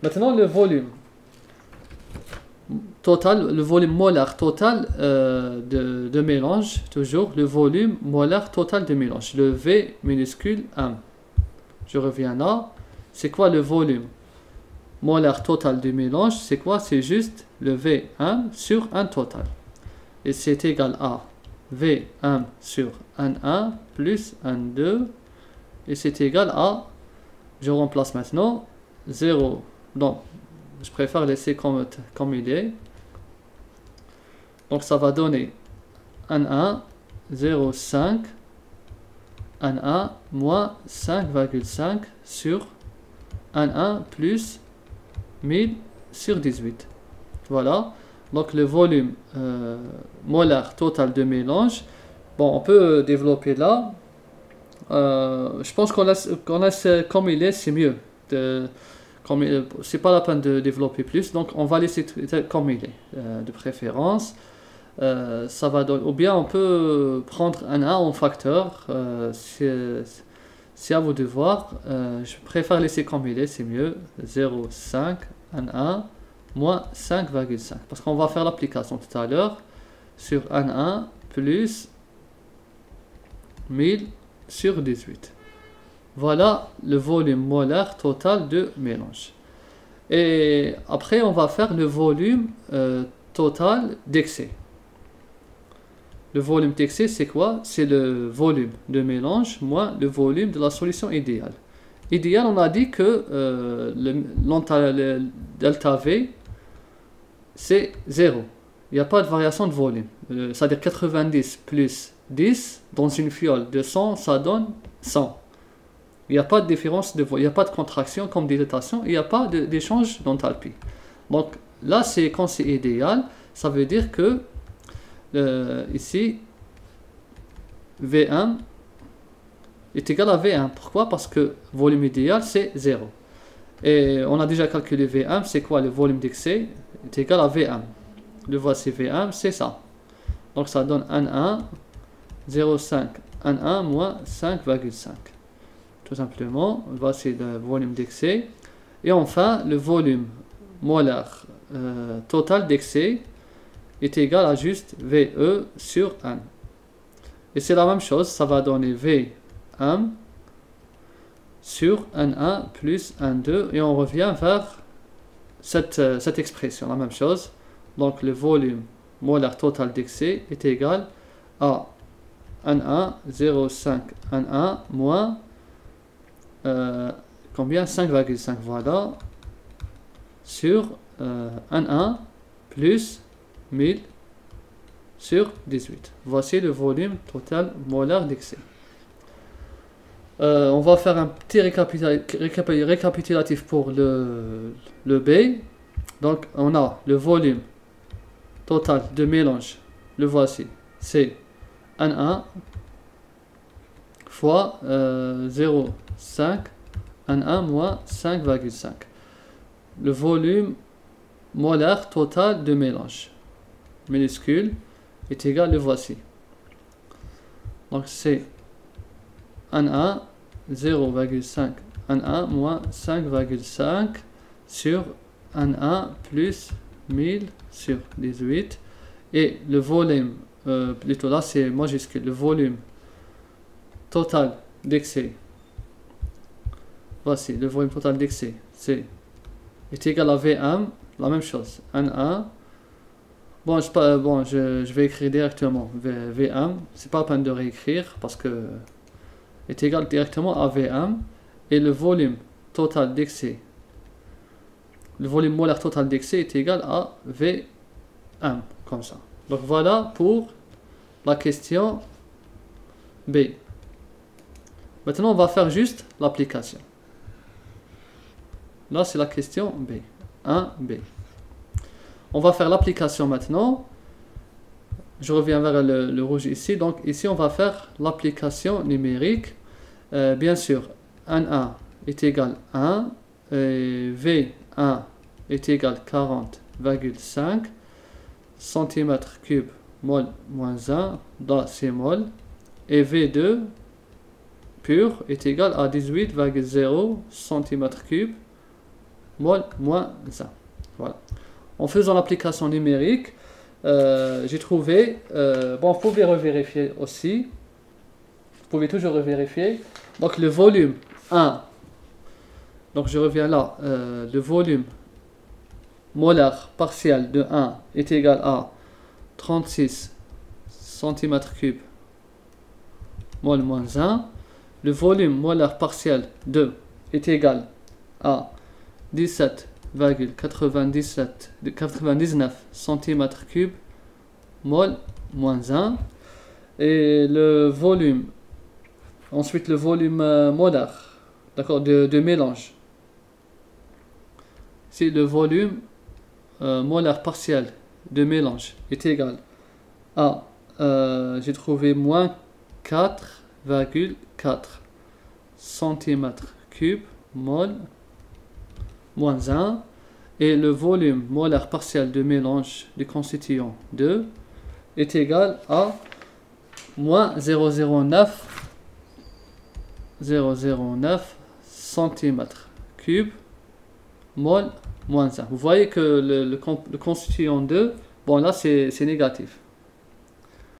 Maintenant, le volume total, le volume molaire total de mélange, toujours le volume molaire total de mélange, le V minuscule M. Je reviens là. C'est quoi le volume molaire total du mélange? C'est quoi? C'est juste le Vm sur N total. Et c'est égal à Vm sur N1 plus N2. Et c'est égal à, je remplace maintenant, 0. Donc, je préfère laisser comme il est. Donc, ça va donner N1, 0,5, N1 moins 5,5 sur N1 plus 1000 sur 18. Voilà. Donc, le volume molaire total de mélange. Bon, on peut développer là. Je pense qu'on laisse comme il est, c'est mieux. C'est pas la peine de développer plus, donc on va laisser comme il est, de préférence. Ça va donner, ou bien on peut prendre un 1 en facteur, c'est à vous de voir. Je préfère laisser comme il est, c'est mieux. 0,5, 1 moins 5,5, parce qu'on va faire l'application tout à l'heure sur 1 plus 1000 sur 18. Voilà le volume molaire total de mélange. Et après, on va faire le volume total d'excès. Le volume d'excès, c'est quoi? C'est le volume de mélange moins le volume de la solution idéale. Idéal, on a dit que le delta V, c'est 0. Il n'y a pas de variation de volume. C'est-à-dire 90 plus 10 dans une fiole de 100, ça donne 100. Il n'y a pas de différence de volume, il n'y a pas de contraction comme dilatation, il n'y a pas d'échange d'enthalpie. Donc là, quand c'est idéal, ça veut dire que ici, Vm est égal à Vm. Pourquoi? Parce que volume idéal, c'est 0. Et on a déjà calculé Vm, c'est quoi? Le volume d'excès est égal à Vm. Le voici Vm, c'est ça. Donc ça donne 1,1, 0,5, 1,1 moins 5,5. Tout simplement, voici le volume d'excès. Et enfin, le volume molaire total d'excès est égal à juste VE sur N. Et c'est la même chose, ça va donner Vm sur N1 plus N2. Et on revient vers cette expression, la même chose. Donc le volume molaire total d'excès est égal à N1, 0,5, N1 moins combien? 5,5, voilà, sur N1 plus 1000 sur 18. Voici le volume total molaire d'excès. On va faire un petit récapitulatif pour le B. Donc on a le volume total de mélange, le voici, c'est N1 fois 0,5, N1 moins 5,5. Le volume molaire total de mélange minuscule est égal, le voici. Donc c'est N1 0,5, N1 moins 5,5 sur N1 plus 1000 sur 18. Et le volume, plutôt là c'est majuscule, le volume total d'excès, voici le volume total d'excès, est égal à Vm, la même chose, N1. Bon, je vais écrire directement Vm, c'est pas la peine de réécrire parce que est égal directement à Vm. Et le volume total d'excès, le volume molaire total d'excès est égal à Vm, comme ça. Donc voilà pour la question B. Maintenant, on va faire juste l'application. Là, c'est la question B. 1B. On va faire l'application maintenant. Je reviens vers le rouge ici. Donc ici, on va faire l'application numérique. Bien sûr, N1 est égal à 1. Et V1 est égal à 40,5 cm3 mol moins 1. Là, c'est mol. Et V2 pur est égal à 18,0 cm3 mol moins 1. Voilà. En faisant l'application numérique, j'ai trouvé, bon, vous pouvez revérifier aussi, vous pouvez toujours revérifier, donc le volume 1, donc je reviens là, le volume molaire partiel de 1 est égal à 36 cm3 mol moins 1, le volume molaire partiel de est égal à 17,99 cm3 mol moins 1, et le volume, ensuite le volume molaire, d'accord, de mélange, si le volume molaire partiel de mélange est égal à, j'ai trouvé moins 4,4 cm3 mol moins 1, et le volume molaire partiel de mélange du constituant 2 est égal à moins 009 cm3 mol moins 1. Vous voyez que le constituant 2, bon là c'est négatif.